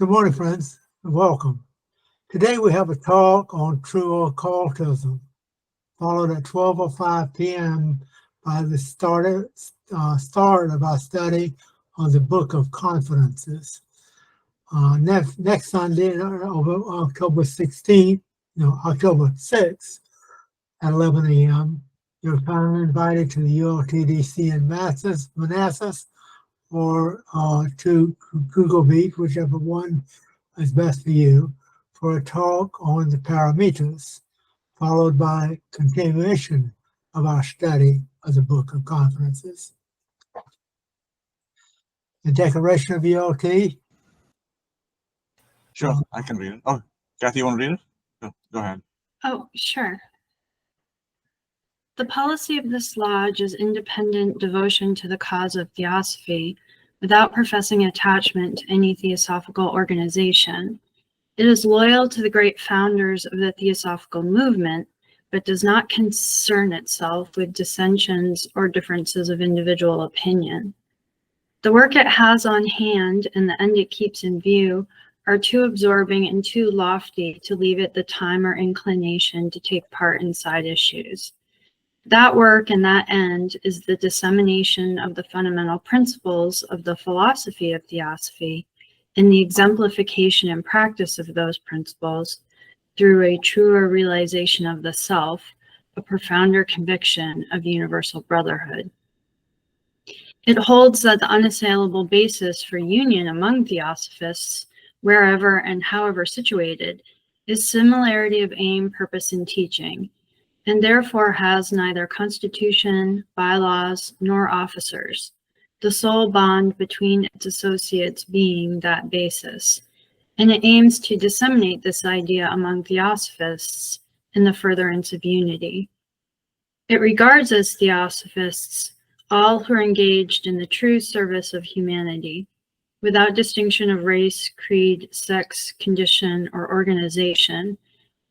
Good morning, friends, and welcome. Today we have a talk on True Occultism, followed at 12:05 p.m. by the start of our study on the Book of Confidences. Next Sunday, October 16th, October 6th at 11 a.m., you're kindly invited to the ULTDC in Manassas or to Google Meet, whichever one is best for you, for a talk on the parameters, followed by continuation of our study of the Book of Confidences. The Declaration of ULT. Sure, I can read it. Oh, Kathy, you want to read it? Go ahead. Oh, sure. The policy of this lodge is independent devotion to the cause of theosophy without professing attachment to any theosophical organization. It is loyal to the great founders of the theosophical movement, but does not concern itself with dissensions or differences of individual opinion. The work it has on hand and the end it keeps in view are too absorbing and too lofty to leave it the time or inclination to take part in side issues. That work and that end is the dissemination of the fundamental principles of the philosophy of theosophy and the exemplification and practice of those principles through a truer realization of the self, a profounder conviction of universal brotherhood. It holds that the unassailable basis for union among theosophists, wherever and however situated, is similarity of aim, purpose, and teaching, and therefore has neither constitution, bylaws, nor officers, the sole bond between its associates being that basis, and it aims to disseminate this idea among theosophists in the furtherance of unity. It regards as theosophists all who are engaged in the true service of humanity, without distinction of race, creed, sex, condition, or organization,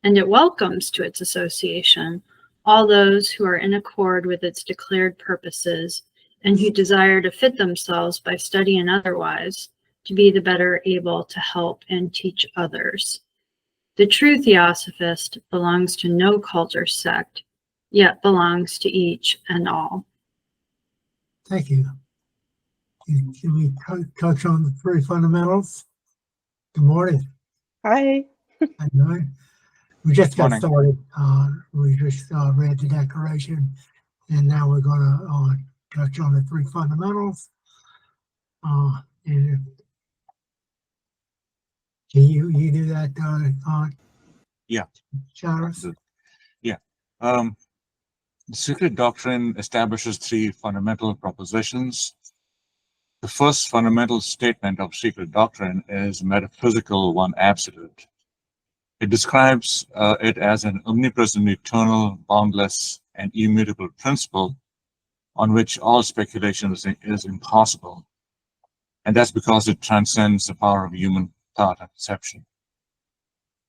and it welcomes to its association all those who are in accord with its declared purposes and who desire to fit themselves by study and otherwise to be the better able to help and teach others. The true theosophist belongs to no cult or sect, yet belongs to each and all. Thank you. Can we touch on the three fundamentals? Good morning. Hi. How you doing? We just got Morning. started. We just read the Declaration, and now we're going to touch on the three fundamentals. And can you do that? Yeah. Cyrus? Yeah. The secret doctrine establishes three fundamental propositions. The first fundamental statement of secret doctrine is metaphysical, one absolute. It describes it as an omnipresent, eternal, boundless, and immutable principle on which all speculation is impossible. And that's because it transcends the power of human thought and perception.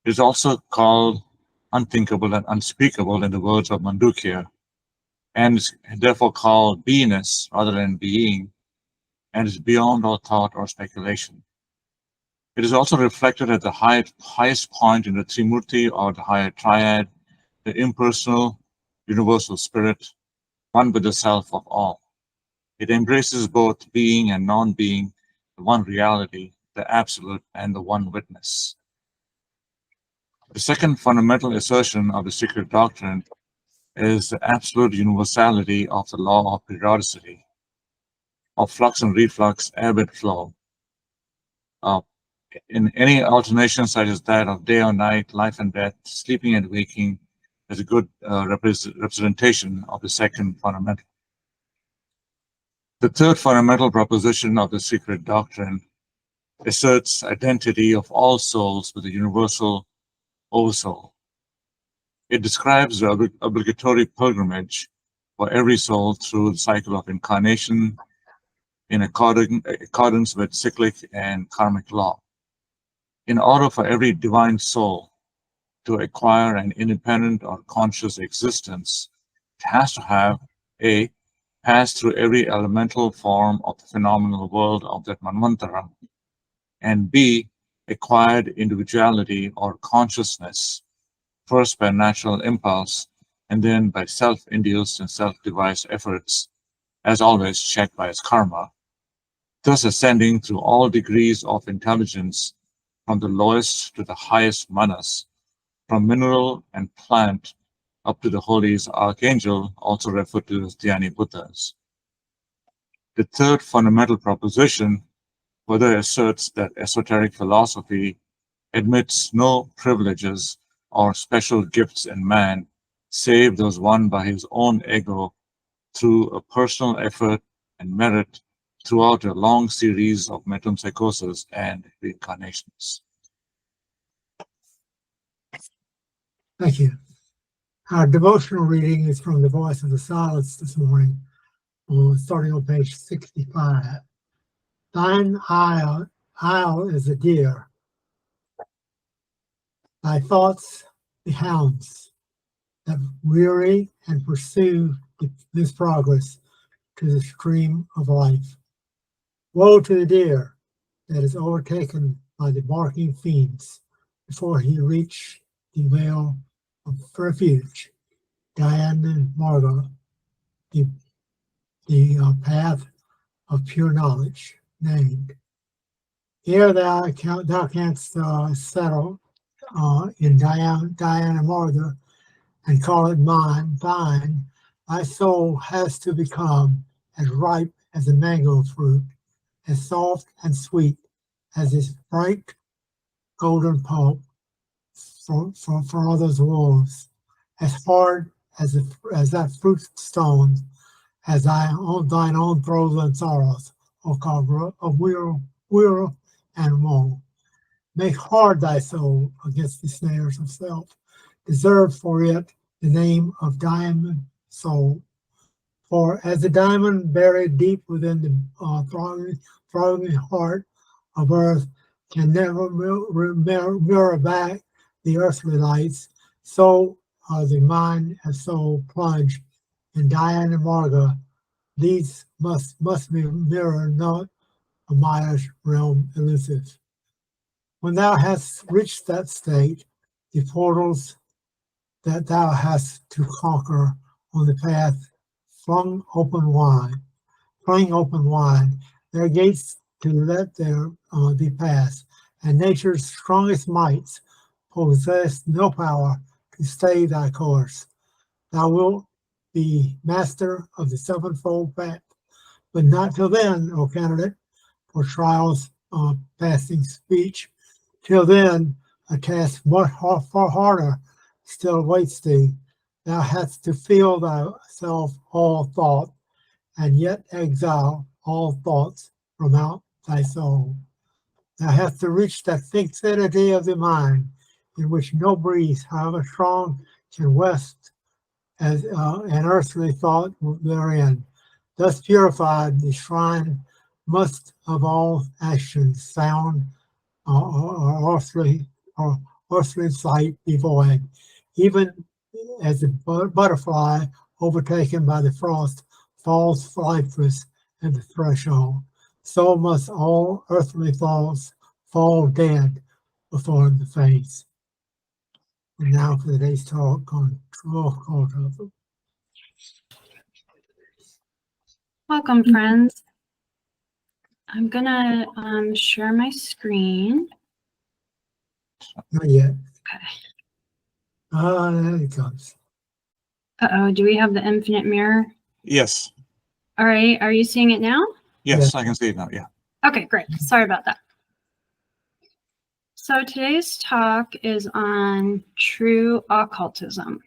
It is also called unthinkable and unspeakable in the words of Mandukia, and is therefore called beingness rather than being, and is beyond all thought or speculation. It is also reflected at the highest point in the Trimurti or the higher triad, the impersonal, universal spirit, one with the self of all. It embraces both being and non-being, the one reality, the absolute, and the one witness. The second fundamental assertion of the secret doctrine is the absolute universality of the law of periodicity, of flux and reflux, ebb and flow. In any alternation such as that of day or night, life and death, sleeping and waking, is a good representation of the second fundamental. The third fundamental proposition of the secret doctrine asserts identity of all souls with the universal oversoul. It describes the obligatory pilgrimage for every soul through the cycle of incarnation in accordance with cyclic and karmic law. In order for every divine soul to acquire an independent or conscious existence, it has to have A, passed through every elemental form of the phenomenal world of that Manvantara, and B, acquired individuality or consciousness, first by natural impulse, and then by self-induced and self-devised efforts, as always checked by its karma, thus ascending through all degrees of intelligence, from the lowest to the highest manas, from mineral and plant up to the holy archangel, also referred to as Dhyani Buddhas. The third fundamental proposition further asserts that esoteric philosophy admits no privileges or special gifts in man, save those won by his own ego through a personal effort and merit throughout a long series of metempsychosis and reincarnations. Thank you. Our devotional reading is from the Voice of the Silence this morning, starting on page 65. Thine isle is a deer, thy thoughts the hounds that weary and pursue this progress to the stream of life. Woe to the deer that is overtaken by the barking fiends before he reach the vale of refuge, Diane and Margot, the path of pure knowledge, named. Here thou canst settle in Diane and Margot, and call it thine. Thy soul has to become as ripe as a mango fruit, as soft and sweet as its bright golden pulp for others' wolves, as hard as that fruit stone, as thine own throes and sorrows, O Cobra of weal and woe. Make hard thy soul against the snares of self. Deserve for it the name of diamond soul. For as the diamond buried deep within the throbbing heart of earth can never mirror back the earthly lights, so the mind and soul plunge in Diane and Margot. These must be mirror, not a Maya's realm elusive. When thou hast reached that state, the portals that thou hast to conquer on the path flung open wide, their gates to let there be passed, and nature's strongest mights possess no power to stay thy course. Thou wilt be master of the sevenfold path, but not till then, O candidate, for trials passing speech. Till then, a task far harder still awaits thee. Thou hast to feel thyself all thought, and yet exile all thoughts from out thy soul. Thou hast to reach that fixity of the mind, in which no breeze, however strong, can west as an earthly thought therein. Thus purified, the shrine must of all actions sound or earthly sight be void. Even as the butterfly overtaken by the frost falls lifeless at the threshold, so must all earthly thoughts fall dead before the face. And now for today's talk on True Occultism. Welcome, friends. I'm gonna share my screen. Not yet. Okay. There it comes. Uh-oh, do we have the infinite mirror? Yes. All right, are you seeing it now? Yes, I can see it now. Yeah. Okay, great. Sorry about that. So today's talk is on true occultism.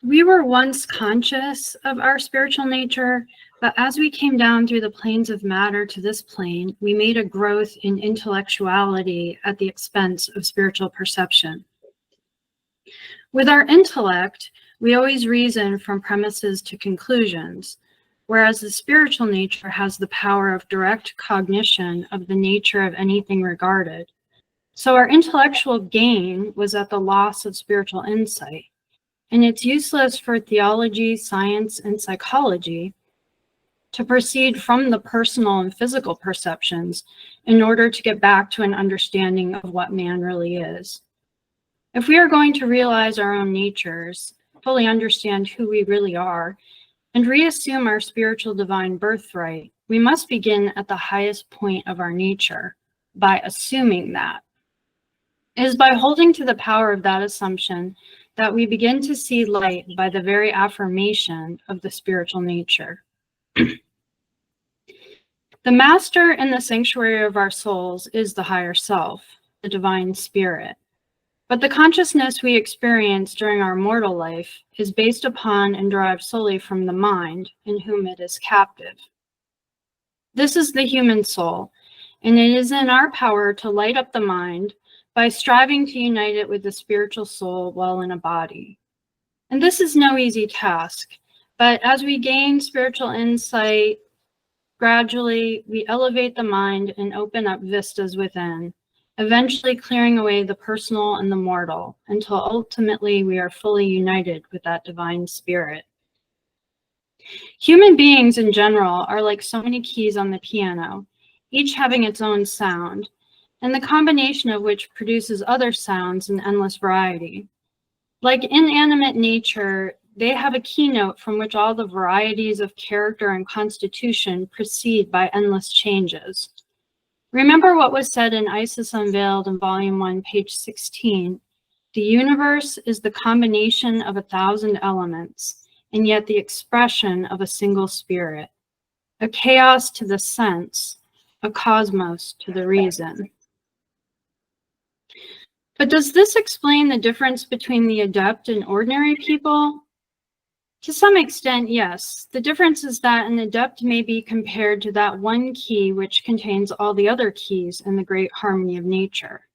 We were once conscious of our spiritual nature, but as we came down through the planes of matter to this plane, we made a growth in intellectuality at the expense of spiritual perception. With our intellect, we always reason from premises to conclusions, whereas the spiritual nature has the power of direct cognition of the nature of anything regarded. So our intellectual gain was at the loss of spiritual insight. And it's useless for theology, science, and psychology to proceed from the personal and physical perceptions in order to get back to an understanding of what man really is. If we are going to realize our own natures, fully understand who we really are, and reassume our spiritual divine birthright, we must begin at the highest point of our nature, by assuming that. It is by holding to the power of that assumption that we begin to see light by the very affirmation of the spiritual nature. The master in the sanctuary of our souls is the higher self, the divine spirit. But the consciousness we experience during our mortal life is based upon and derived solely from the mind in whom it is captive. This is the human soul, and it is in our power to light up the mind by striving to unite it with the spiritual soul while in a body. And this is no easy task, but as we gain spiritual insight, gradually we elevate the mind and open up vistas within, eventually clearing away the personal and the mortal, until ultimately we are fully united with that divine spirit. Human beings in general are like so many keys on the piano, each having its own sound, and the combination of which produces other sounds in endless variety. Like inanimate nature, they have a keynote from which all the varieties of character and constitution proceed by endless changes. Remember what was said in Isis Unveiled in Volume 1, page 16. The universe is the combination of 1,000 elements, and yet the expression of a single spirit. A chaos to the sense, a cosmos to the reason. But does this explain the difference between the adept and ordinary people? To some extent, yes. The difference is that an adept may be compared to that one key which contains all the other keys in the great harmony of nature.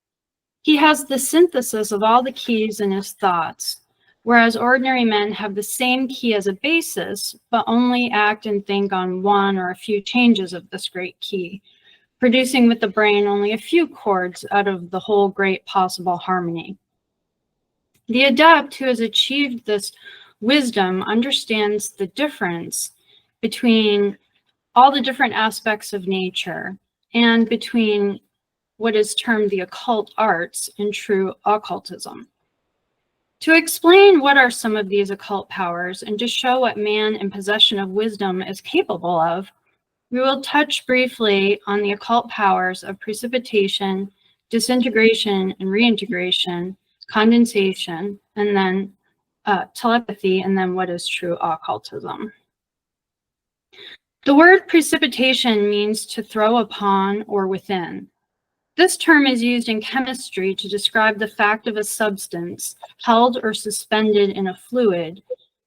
He has the synthesis of all the keys in his thoughts, whereas ordinary men have the same key as a basis, but only act and think on one or a few changes of this great key, producing with the brain only a few chords out of the whole great possible harmony. The adept who has achieved this wisdom understands the difference between all the different aspects of nature and between what is termed the occult arts and true occultism. To explain what are some of these occult powers and to show what man in possession of wisdom is capable of, we will touch briefly on the occult powers of precipitation, disintegration and reintegration, condensation, and then telepathy, and then what is true occultism. The word precipitation means to throw upon or within. This term is used in chemistry to describe the fact of a substance held or suspended in a fluid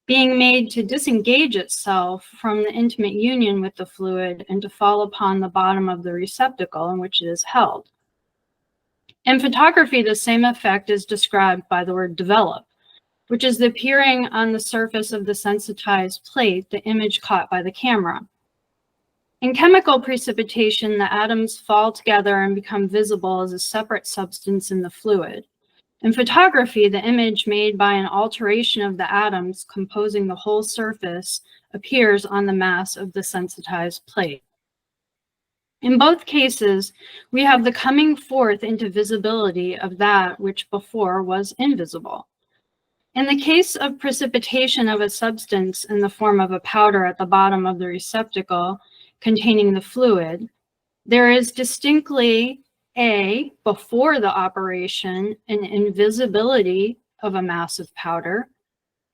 being made to disengage itself from the intimate union with the fluid and to fall upon the bottom of the receptacle in which it is held. In photography, the same effect is described by the word develop, which is the appearing on the surface of the sensitized plate, the image caught by the camera. In chemical precipitation, the atoms fall together and become visible as a separate substance in the fluid. In photography, the image made by an alteration of the atoms composing the whole surface appears on the mass of the sensitized plate. In both cases, we have the coming forth into visibility of that which before was invisible. In the case of precipitation of a substance in the form of a powder at the bottom of the receptacle containing the fluid, there is distinctly A, before the operation, an invisibility of a mass of powder,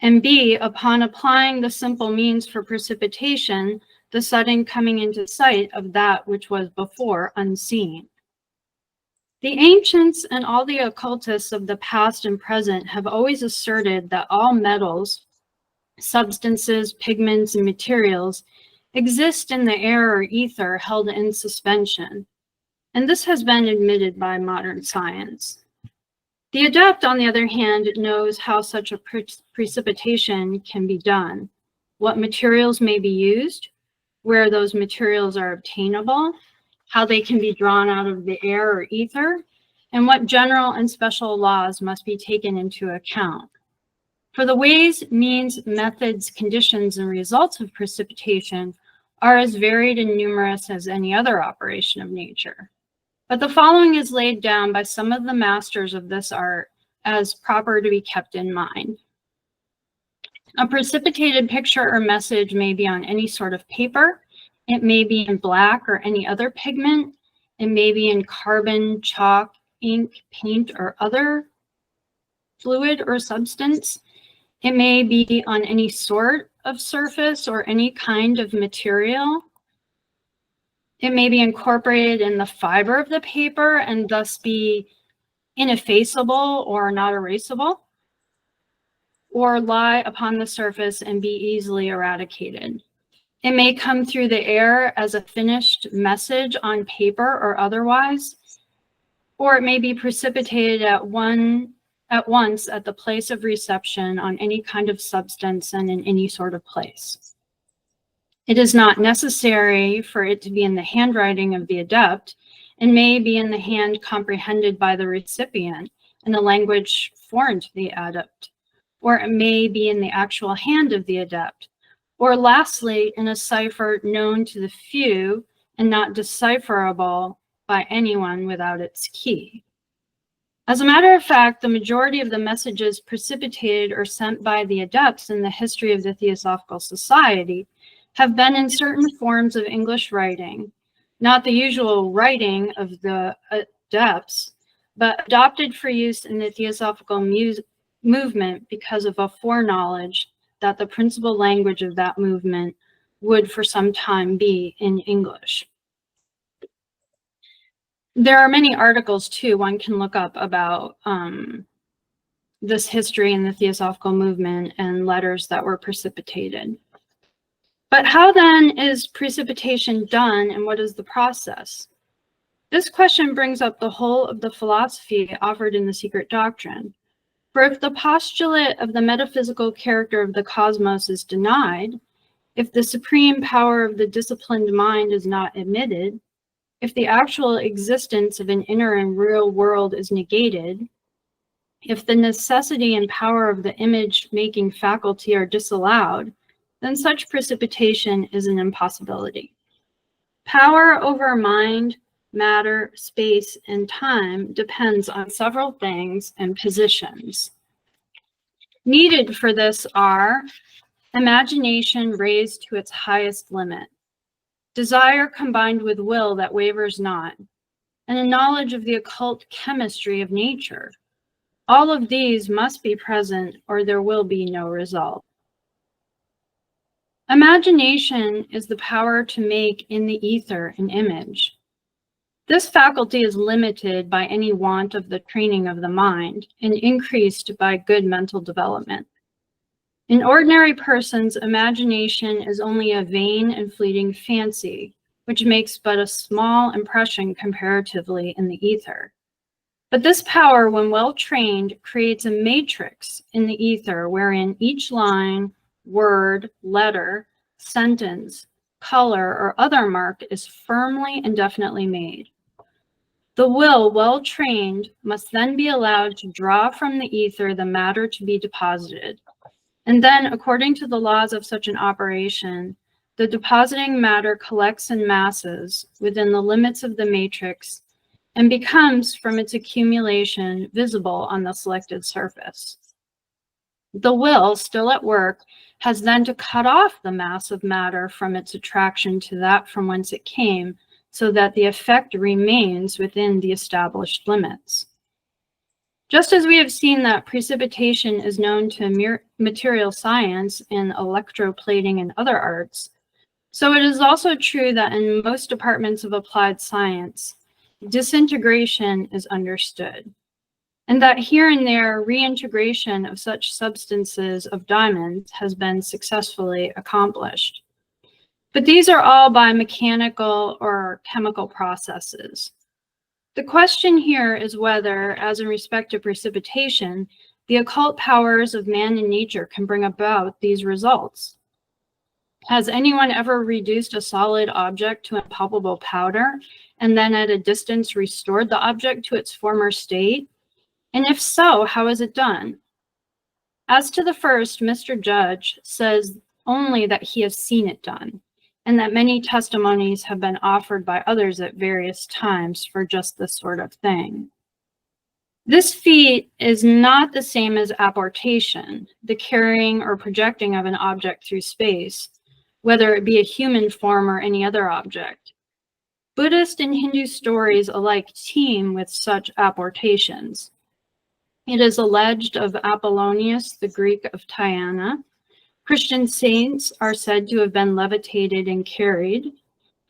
and B, upon applying the simple means for precipitation, the sudden coming into sight of that which was before unseen. The ancients and all the occultists of the past and present have always asserted that all metals, substances, pigments, and materials exist in the air or ether held in suspension, and this has been admitted by modern science. The adept, on the other hand, knows how such a precipitation can be done, what materials may be used, where those materials are obtainable, how they can be drawn out of the air or ether, and what general and special laws must be taken into account. For the ways, means, methods, conditions, and results of precipitation are as varied and numerous as any other operation of nature. But the following is laid down by some of the masters of this art as proper to be kept in mind. A precipitated picture or message may be on any sort of paper. It may be in black or any other pigment. It may be in carbon, chalk, ink, paint, or other fluid or substance. It may be on any sort of surface or any kind of material. It may be incorporated in the fiber of the paper and thus be ineffaceable or not erasable, or lie upon the surface and be easily eradicated. It may come through the air as a finished message on paper or otherwise, or it may be precipitated at once at the place of reception on any kind of substance and in any sort of place. It is not necessary for it to be in the handwriting of the adept, and may be in the hand comprehended by the recipient in a language foreign to the adept, or it may be in the actual hand of the adept, or lastly, in a cipher known to the few and not decipherable by anyone without its key. As a matter of fact, the majority of the messages precipitated or sent by the adepts in the history of the Theosophical Society have been in certain forms of English writing, not the usual writing of the adepts, but adopted for use in the Theosophical movement because of a foreknowledge that the principal language of that movement would for some time be in English. There are many articles too one can look up about this history in the Theosophical movement and letters that were precipitated. But how then is precipitation done, and what is the process? This question brings up the whole of the philosophy offered in the Secret Doctrine. For if the postulate of the metaphysical character of the cosmos is denied, if the supreme power of the disciplined mind is not admitted, if the actual existence of an inner and real world is negated, if the necessity and power of the image-making faculty are disallowed, then such precipitation is an impossibility. Power over mind, matter, space, and time depends on several things and positions. Needed for this are imagination raised to its highest limit, desire combined with will that wavers not, and a knowledge of the occult chemistry of nature. All of these must be present or there will be no result. Imagination is the power to make in the ether an image. This faculty is limited by any want of the training of the mind and increased by good mental development. In ordinary persons, imagination is only a vain and fleeting fancy, which makes but a small impression comparatively in the ether. But this power, when well trained, creates a matrix in the ether wherein each line, word, letter, sentence, color, or other mark is firmly and definitely made. The will, well trained, must then be allowed to draw from the ether the matter to be deposited. And then, according to the laws of such an operation, the depositing matter collects in masses within the limits of the matrix and becomes, from its accumulation, visible on the selected surface. The will, still at work, has then to cut off the mass of matter from its attraction to that from whence it came, so that the effect remains within the established limits. Just as we have seen that precipitation is known to material science and electroplating and other arts, so it is also true that in most departments of applied science, disintegration is understood, and that here and there reintegration of such substances of diamonds has been successfully accomplished. But these are all by mechanical or chemical processes. The question here is whether, as in respect to precipitation, the occult powers of man and nature can bring about these results. Has anyone ever reduced a solid object to impalpable powder and then at a distance restored the object to its former state? And if so, how is it done? As to the first, Mr. Judge says only that he has seen it done, and that many testimonies have been offered by others at various times for just this sort of thing. This feat is not the same as apportation, the carrying or projecting of an object through space, whether it be a human form or any other object. Buddhist and Hindu stories alike teem with such apportations. It is alleged of Apollonius, the Greek of Tyana. Christian saints are said to have been levitated and carried.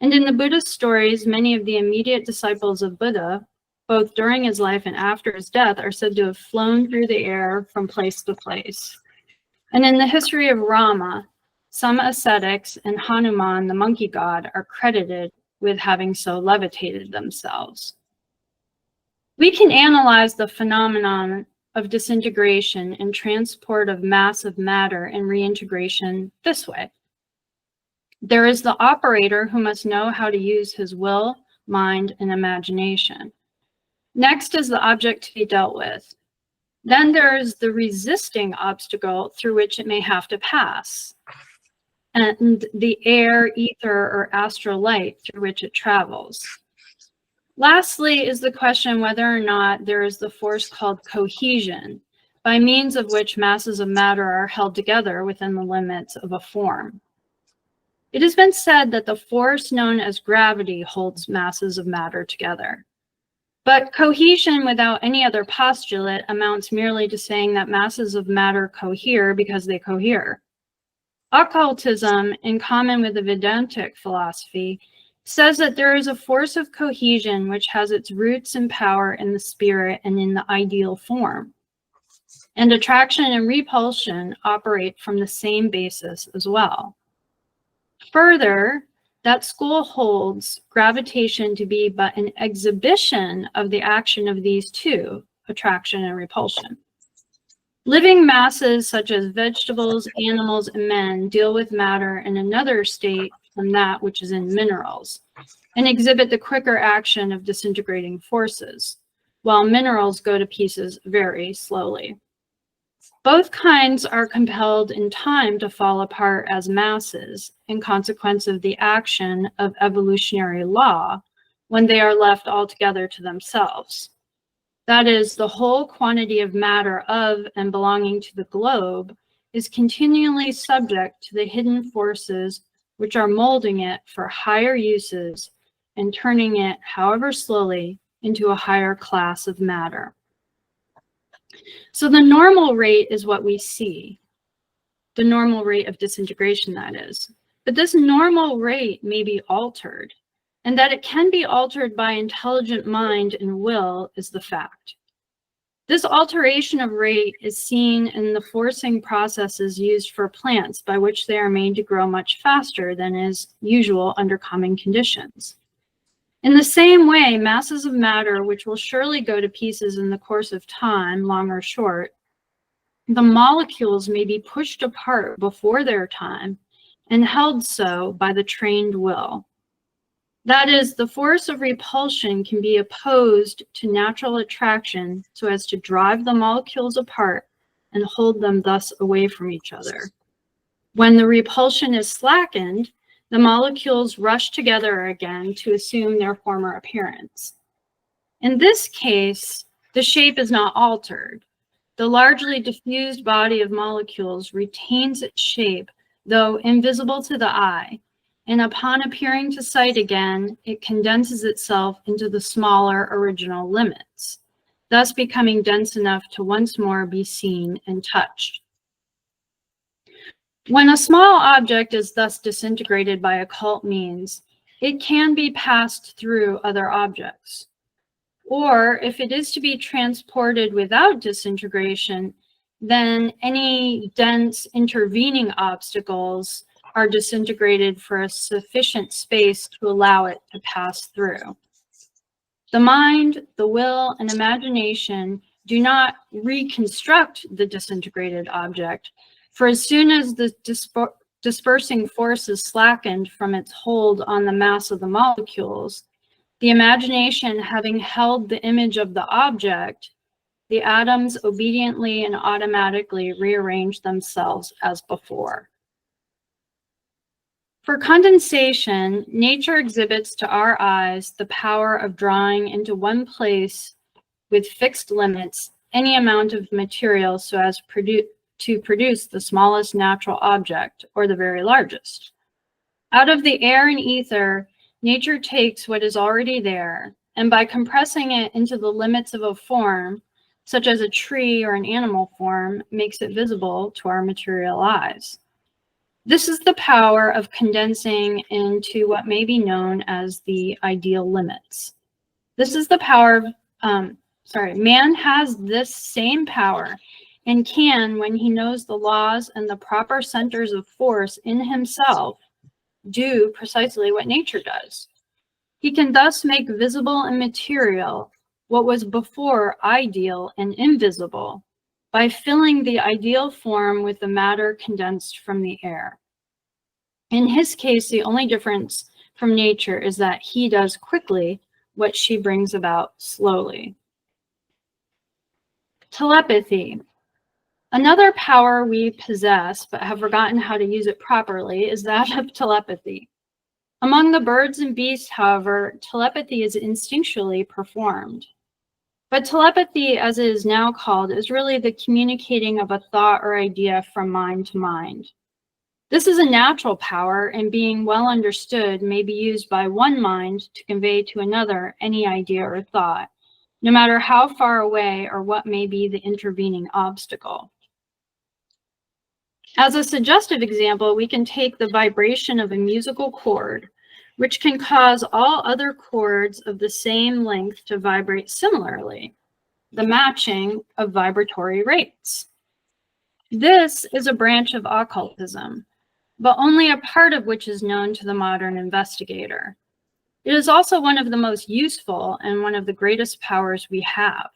And in the Buddhist stories, many of the immediate disciples of Buddha, both during his life and after his death, are said to have flown through the air from place to place. And in the history of Rama, some ascetics and Hanuman, the monkey god, are credited with having so levitated themselves. We can analyze the phenomenon of disintegration and transport of massive matter and reintegration this way. There is the operator who must know how to use his will, mind, and imagination. Next is the object to be dealt with. Then there is the resisting obstacle through which it may have to pass, and the air, ether, or astral light through which it travels. Lastly is the question whether or not there is the force called cohesion, by means of which masses of matter are held together within the limits of a form. It has been said that the force known as gravity holds masses of matter together. But cohesion without any other postulate amounts merely to saying that masses of matter cohere because they cohere. Occultism, in common with the Vedantic philosophy, says that there is a force of cohesion which has its roots and power in the spirit and in the ideal form. And attraction and repulsion operate from the same basis as well. Further, that school holds gravitation to be but an exhibition of the action of these two, attraction and repulsion. Living masses such as vegetables, animals, and men deal with matter in another state from that which is in minerals, and exhibit the quicker action of disintegrating forces, while minerals go to pieces very slowly. Both kinds are compelled in time to fall apart as masses in consequence of the action of evolutionary law when they are left altogether to themselves. That is, the whole quantity of matter of and belonging to the globe is continually subject to the hidden forces which are molding it for higher uses and turning it, however slowly, into a higher class of matter. So the normal rate is what we see, the normal rate of disintegration, that is. But this normal rate may be altered, and that it can be altered by intelligent mind and will is the fact. This alteration of rate is seen in the forcing processes used for plants by which they are made to grow much faster than is usual under common conditions. In the same way, masses of matter, which will surely go to pieces in the course of time, long or short, the molecules may be pushed apart before their time and held so by the trained will. That is, the force of repulsion can be opposed to natural attraction so as to drive the molecules apart and hold them thus away from each other. When the repulsion is slackened, the molecules rush together again to assume their former appearance. In this case, the shape is not altered. The largely diffused body of molecules retains its shape, though invisible to the eye, and upon appearing to sight again, it condenses itself into the smaller original limits, thus becoming dense enough to once more be seen and touched. When a small object is thus disintegrated by occult means, it can be passed through other objects. Or if it is to be transported without disintegration, then any dense intervening obstacles are disintegrated for a sufficient space to allow it to pass through. The mind, the will, and imagination do not reconstruct the disintegrated object, for as soon as the dispersing force is slackened from its hold on the mass of the molecules, the imagination having held the image of the object, the atoms obediently and automatically rearrange themselves as before. For condensation, nature exhibits to our eyes the power of drawing into one place with fixed limits any amount of material so as to produce the smallest natural object or the very largest. Out of the air and ether, nature takes what is already there, and by compressing it into the limits of a form, such as a tree or an animal form, makes it visible to our material eyes. This is the power of condensing into what may be known as the ideal limits. This is the power of, man has this same power and can, when he knows the laws and the proper centers of force in himself, do precisely what nature does. He can thus make visible and material what was before ideal and invisible by filling the ideal form with the matter condensed from the air. In his case, the only difference from nature is that he does quickly what she brings about slowly. Telepathy. Another power we possess but have forgotten how to use it properly is that of telepathy. Among the birds and beasts, however, telepathy is instinctually performed. But telepathy, as it is now called, is really the communicating of a thought or idea from mind to mind. This is a natural power, and being well understood, may be used by one mind to convey to another any idea or thought, no matter how far away or what may be the intervening obstacle. As a suggestive example, we can take the vibration of a musical chord, which can cause all other chords of the same length to vibrate similarly, the matching of vibratory rates. This is a branch of occultism, but only a part of which is known to the modern investigator. It is also one of the most useful and one of the greatest powers we have.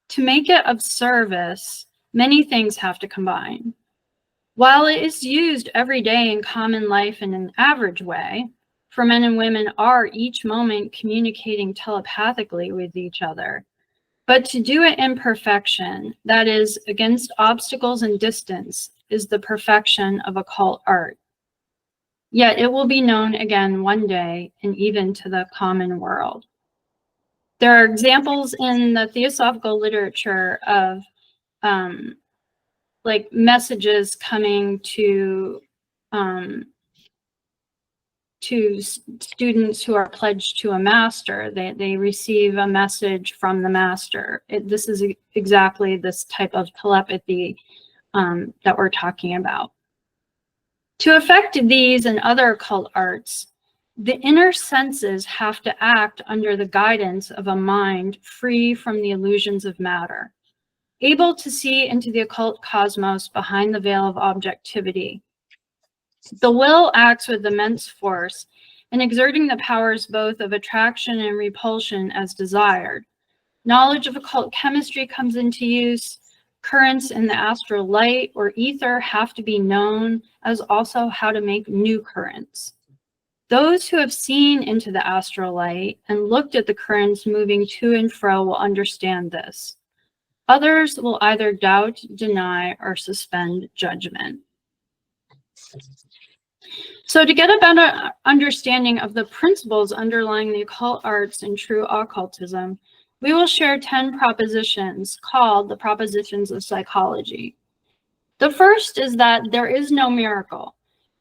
To make it of service, many things have to combine. While it is used every day in common life in an average way, for men and women are each moment communicating telepathically with each other, but to do it in perfection, that is, against obstacles and distance, is the perfection of occult art. Yet it will be known again one day and even to the common world. There are examples in the theosophical literature of like messages coming to students who are pledged to a master. They receive a message from the master. This is exactly this type of telepathy that we're talking about. To effect these and other occult arts, the inner senses have to act under the guidance of a mind free from the illusions of matter, able to see into the occult cosmos behind the veil of objectivity. The will acts with immense force in exerting the powers both of attraction and repulsion as desired. Knowledge of occult chemistry comes into use. Currents in the astral light or ether have to be known, as also how to make new currents. Those who have seen into the astral light and looked at the currents moving to and fro will understand this. Others will either doubt, deny, or suspend judgment. So to get a better understanding of the principles underlying the occult arts and true occultism, we will share 10 propositions called the propositions of psychology. The first is that there is no miracle.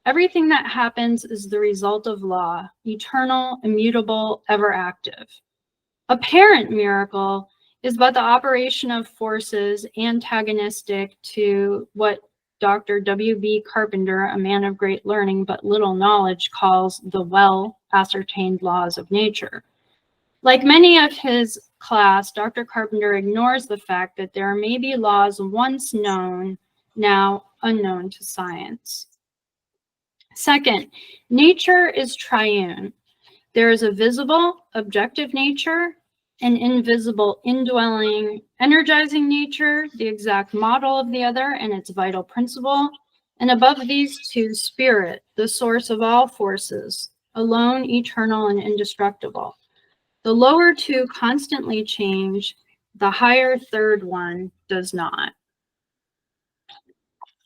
Everything that happens is the result of law, eternal, immutable, ever active. Apparent miracle is but the operation of forces antagonistic to what Dr. W.B. Carpenter, a man of great learning but little knowledge, calls the well-ascertained laws of nature. Like many of his class, Dr. Carpenter ignores the fact that there may be laws once known, now unknown to science. Second, nature is triune. There is a visible, objective nature, an invisible, indwelling, energizing nature, the exact model of the other and its vital principle, and above these two, spirit, the source of all forces, alone, eternal, and indestructible. The lower two constantly change, the higher third one does not.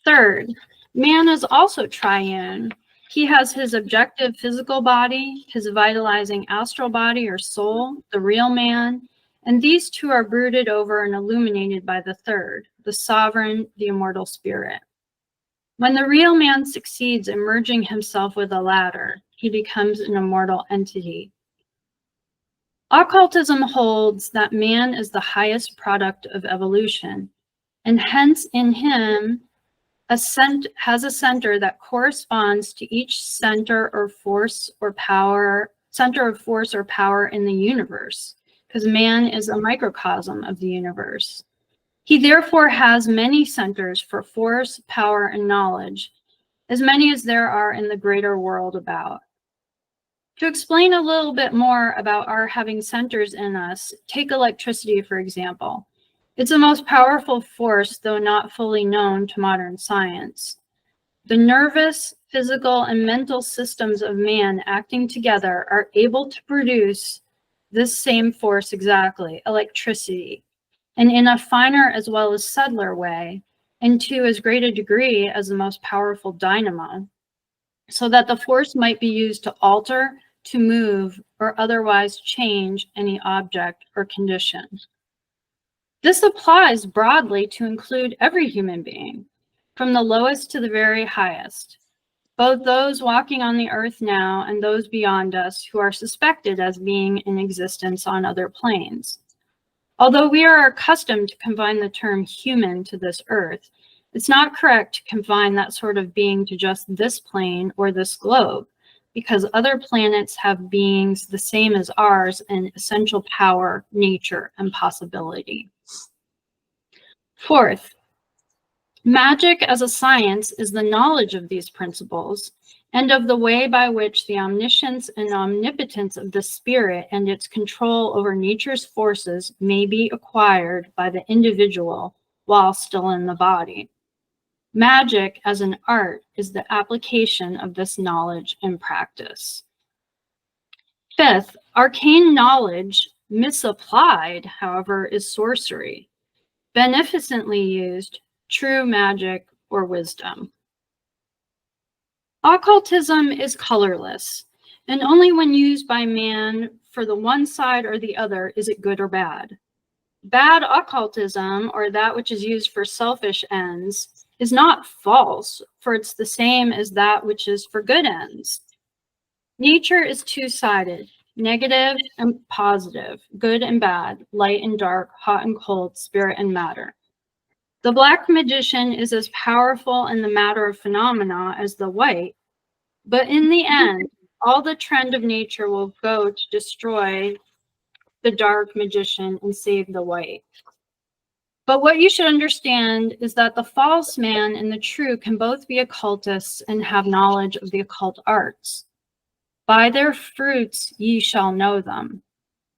Third, man is also triune. He has his objective physical body, his vitalizing astral body or soul, the real man, and these two are brooded over and illuminated by the third, the sovereign, the immortal spirit. When the real man succeeds in merging himself with the latter, he becomes an immortal entity. Occultism holds that man is the highest product of evolution, and hence in him has a center that corresponds to each center of force or power in the universe, because man is a microcosm of the universe. He therefore has many centers for force, power, and knowledge, as many as there are in the greater world about. To explain a little bit more about our having centers in us, take electricity, for example. It's the most powerful force, though not fully known to modern science. The nervous, physical, and mental systems of man acting together are able to produce this same force exactly, electricity, and in a finer as well as subtler way, and to as great a degree as the most powerful dynamo, so that the force might be used to alter, to move, or otherwise change any object or condition. This applies broadly to include every human being, from the lowest to the very highest, both those walking on the earth now and those beyond us who are suspected as being in existence on other planes. Although we are accustomed to confine the term human to this earth, it's not correct to confine that sort of being to just this plane or this globe, because other planets have beings the same as ours in essential power, nature, and possibility. Fourth, magic as a science is the knowledge of these principles and of the way by which the omniscience and omnipotence of the spirit and its control over nature's forces may be acquired by the individual while still in the body. Magic as an art is the application of this knowledge and practice. Fifth, arcane knowledge misapplied, however, is sorcery. Beneficently used, true magic or wisdom. Occultism is colorless, and only when used by man for the one side or the other is it good or bad. Bad occultism, or that which is used for selfish ends, is not false, for it's the same as that which is for good ends. Nature is two-sided, negative and positive, good and bad, light and dark, hot and cold, spirit and matter. The black magician is as powerful in the matter of phenomena as the white, but in the end, all the trend of nature will go to destroy the dark magician and save the white. But what you should understand is that the false man and the true can both be occultists and have knowledge of the occult arts. By their fruits ye shall know them.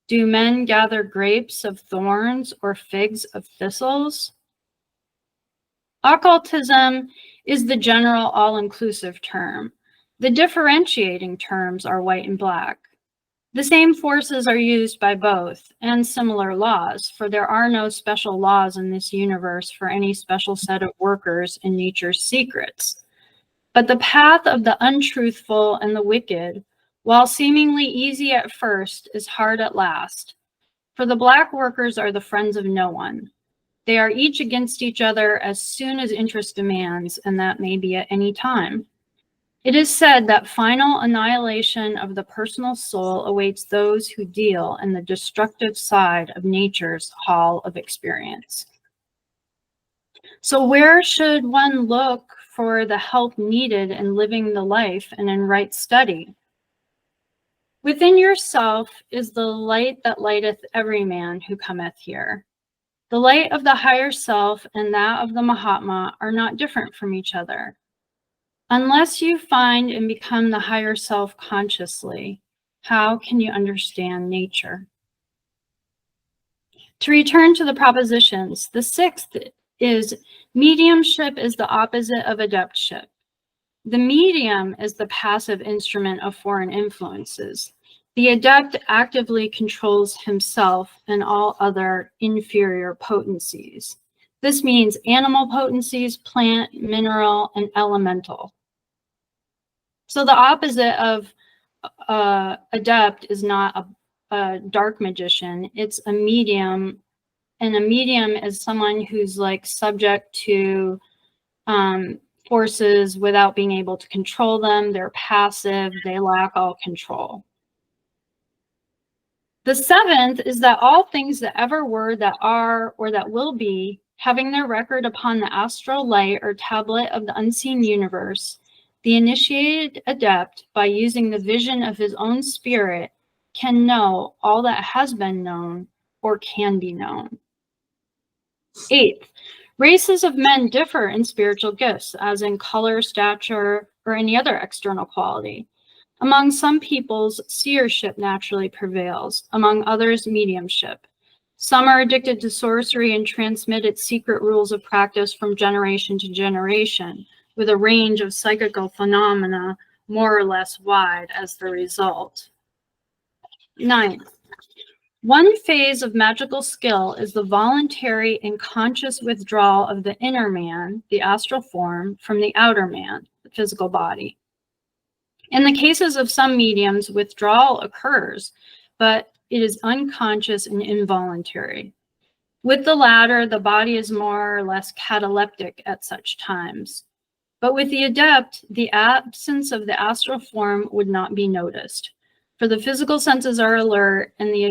Do men gather grapes of thorns or figs of thistles? Occultism is the general all-inclusive term. The differentiating terms are white and black. The same forces are used by both, and similar laws, for there are no special laws in this universe for any special set of workers in nature's secrets. But the path of the untruthful and the wicked, while seemingly easy at first, is hard at last. For the black workers are the friends of no one. They are each against each other as soon as interest demands, and that may be at any time. It is said that final annihilation of the personal soul awaits those who deal in the destructive side of nature's hall of experience. So where should one look for the help needed in living the life and in right study? Within yourself is the light that lighteth every man who cometh here. The light of the higher self and that of the Mahatma are not different from each other. Unless you find and become the higher self consciously, how can you understand nature? To return to the propositions, the sixth is mediumship is the opposite of adeptship. The medium is the passive instrument of foreign influences. The adept actively controls himself and all other inferior potencies. This means animal potencies, plant, mineral, and elemental. So the opposite of adept is not a dark magician. It's a medium, and a medium is someone who's like subject to forces without being able to control them. They're passive. They lack all control. The seventh is that all things that ever were, that are, or that will be, having their record upon the astral light or tablet of the unseen universe, the initiated adept, by using the vision of his own spirit, can know all that has been known or can be known. Eighth, races of men differ in spiritual gifts, as in color, stature, or any other external quality. Among some peoples, seership naturally prevails, among others, mediumship. Some are addicted to sorcery and transmit its secret rules of practice from generation to generation, with a range of psychical phenomena more or less wide as the result. Ninth, one phase of magical skill is the voluntary and conscious withdrawal of the inner man, the astral form, from the outer man, the physical body. In the cases of some mediums, withdrawal occurs, but it is unconscious and involuntary. With the latter, the body is more or less cataleptic at such times. But with the adept, the absence of the astral form would not be noticed, for the physical senses are alert and the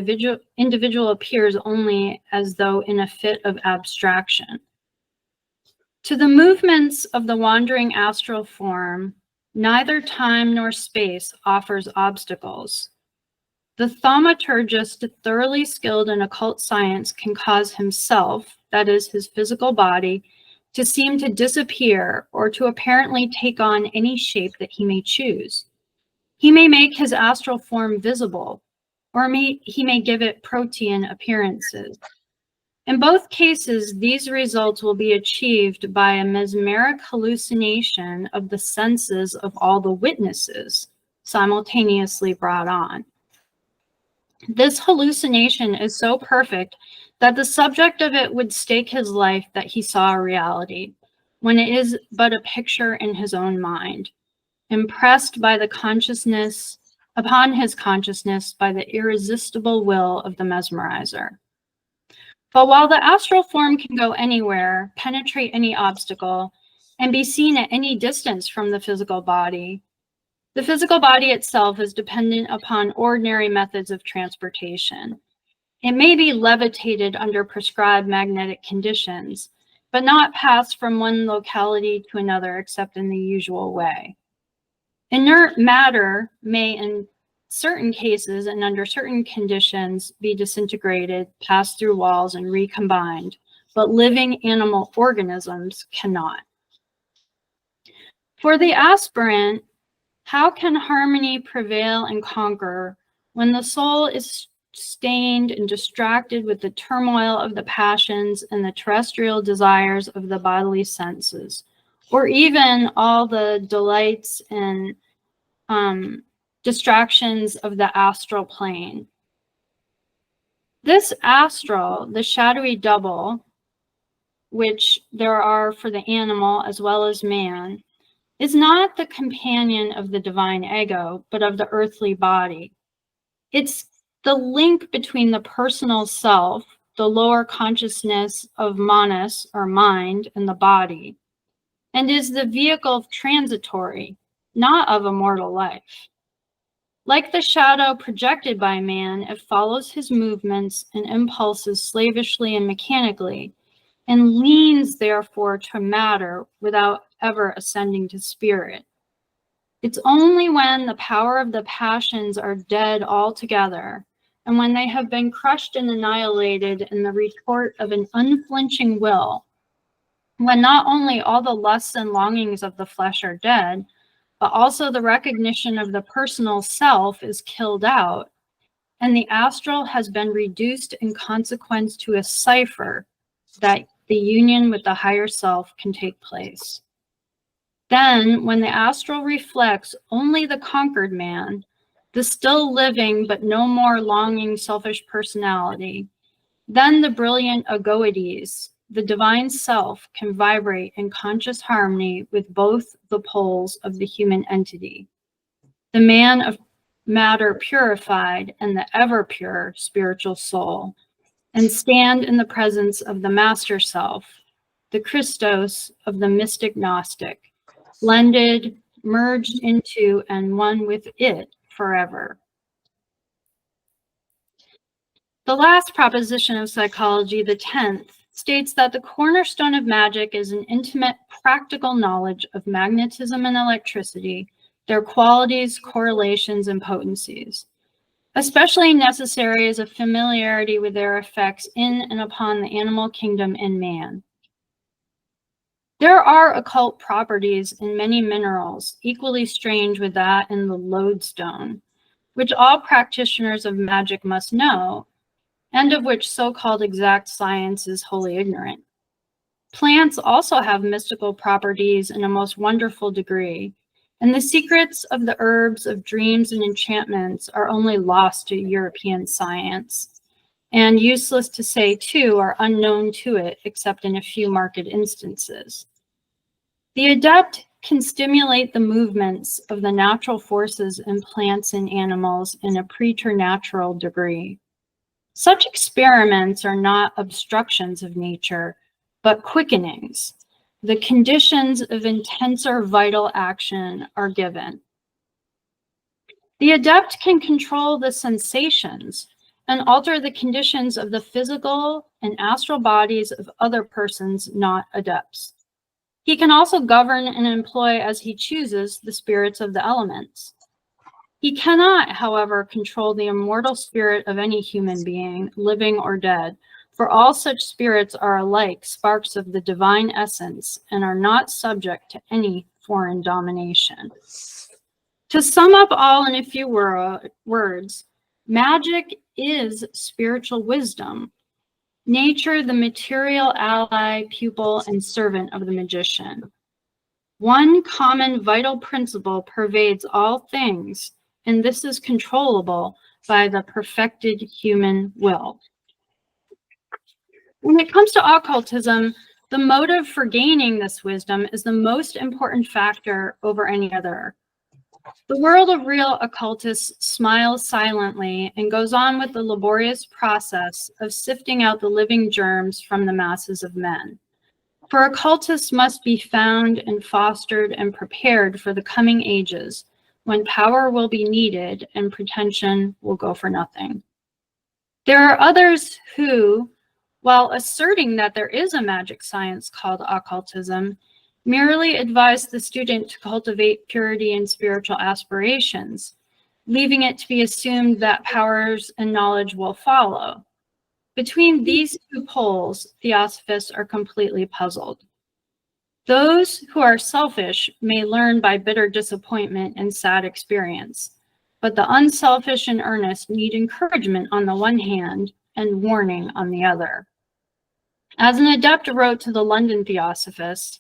individual appears only as though in a fit of abstraction. To the movements of the wandering astral form, neither time nor space offers obstacles. The thaumaturgist, thoroughly skilled in occult science, can cause himself, that is, his physical body, to seem to disappear or to apparently take on any shape that he may choose. He may make his astral form visible, or he may give it protean appearances. In both cases, these results will be achieved by a mesmeric hallucination of the senses of all the witnesses simultaneously brought on. This hallucination is so perfect that the subject of it would stake his life that he saw a reality, when it is but a picture in his own mind, impressed by the consciousness, upon his consciousness by the irresistible will of the mesmerizer. But while the astral form can go anywhere, penetrate any obstacle, and be seen at any distance from the physical body itself is dependent upon ordinary methods of transportation. It may be levitated under prescribed magnetic conditions, but not pass from one locality to another except in the usual way. Inert matter may, in certain cases and under certain conditions, be disintegrated, pass through walls, and recombined, but living animal organisms cannot. For the aspirant, how can harmony prevail and conquer when the soul is stained and distracted with the turmoil of the passions and the terrestrial desires of the bodily senses, or even all the delights and distractions of the astral plane? This astral, the shadowy double, which there are for the animal as well as man, is not the companion of the divine ego, but of the earthly body. It's the link between the personal self, the lower consciousness of manas, or mind, and the body, and is the vehicle of transitory, not of immortal life. Like the shadow projected by man, it follows his movements and impulses slavishly and mechanically, and leans therefore to matter without ever ascending to spirit. It's only when the power of the passions are dead altogether, and when they have been crushed and annihilated in the retort of an unflinching will, when not only all the lusts and longings of the flesh are dead, but also the recognition of the personal self is killed out, and the astral has been reduced in consequence to a cipher, that the union with the higher self can take place. Then, when the astral reflects only the conquered man, the still living but no more longing selfish personality, then the brilliant egoides, the divine self, can vibrate in conscious harmony with both the poles of the human entity. the man of matter purified and the ever pure spiritual soul, and stand in the presence of the master self, the Christos of the mystic Gnostic, blended, merged into, and one with it forever. The last proposition of psychology, the 10th, states that the cornerstone of magic is an intimate, practical knowledge of magnetism and electricity, their qualities, correlations, and potencies. Especially necessary is a familiarity with their effects in and upon the animal kingdom and man. There are occult properties in many minerals, equally strange with that in the lodestone, which all practitioners of magic must know, and of which so-called exact science is wholly ignorant. Plants also have mystical properties in a most wonderful degree, and the secrets of the herbs of dreams and enchantments are only lost to European science, and useless to say too, are unknown to it except in a few marked instances. The adept can stimulate the movements of the natural forces in plants and animals in a preternatural degree. Such experiments are not obstructions of nature, but quickenings. The conditions of intenser vital action are given. The adept can control the sensations and alter the conditions of the physical and astral bodies of other persons not adepts. He can also govern and employ as he chooses the spirits of the elements. He cannot, however, control the immortal spirit of any human being, living or dead, for all such spirits are alike sparks of the divine essence and are not subject to any foreign domination. To sum up all in a few words, magic is spiritual wisdom. Nature, the material ally, pupil, and servant of the magician. One common vital principle pervades all things, and this is controllable by the perfected human will. When it comes to occultism, the motive for gaining this wisdom is the most important factor over any other. The world of real occultists smiles silently and goes on with the laborious process of sifting out the living germs from the masses of men. For occultists must be found and fostered and prepared for the coming ages, when power will be needed and pretension will go for nothing. There are others who, while asserting that there is a magic science called occultism, merely advise the student to cultivate purity and spiritual aspirations, leaving it to be assumed that powers and knowledge will follow. Between these two poles, theosophists are completely puzzled. Those who are selfish may learn by bitter disappointment and sad experience, but the unselfish and earnest need encouragement on the one hand and warning on the other. As an adept wrote to the London Theosophists,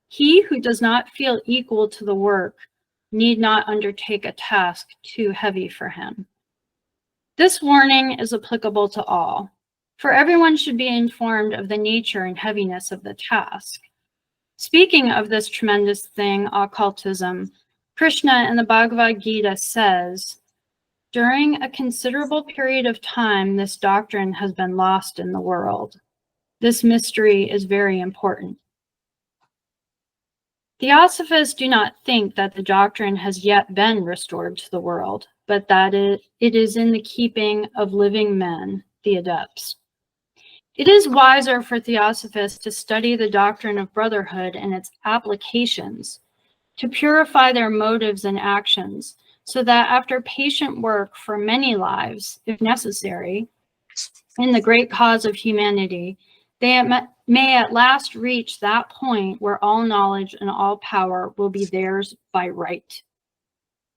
he who does not feel equal to the work need not undertake a task too heavy for him. This warning is applicable to all, for everyone should be informed of the nature and heaviness of the task. Speaking of this tremendous thing, occultism, Krishna in the Bhagavad Gita says, "During a considerable period of time, this doctrine has been lost in the world. This mystery is very important." Theosophists do not think that the doctrine has yet been restored to the world, but that it is in the keeping of living men, the adepts. It is wiser for theosophists to study the doctrine of brotherhood and its applications, to purify their motives and actions, so that after patient work for many lives, if necessary, in the great cause of humanity, they may at last reach that point where all knowledge and all power will be theirs by right.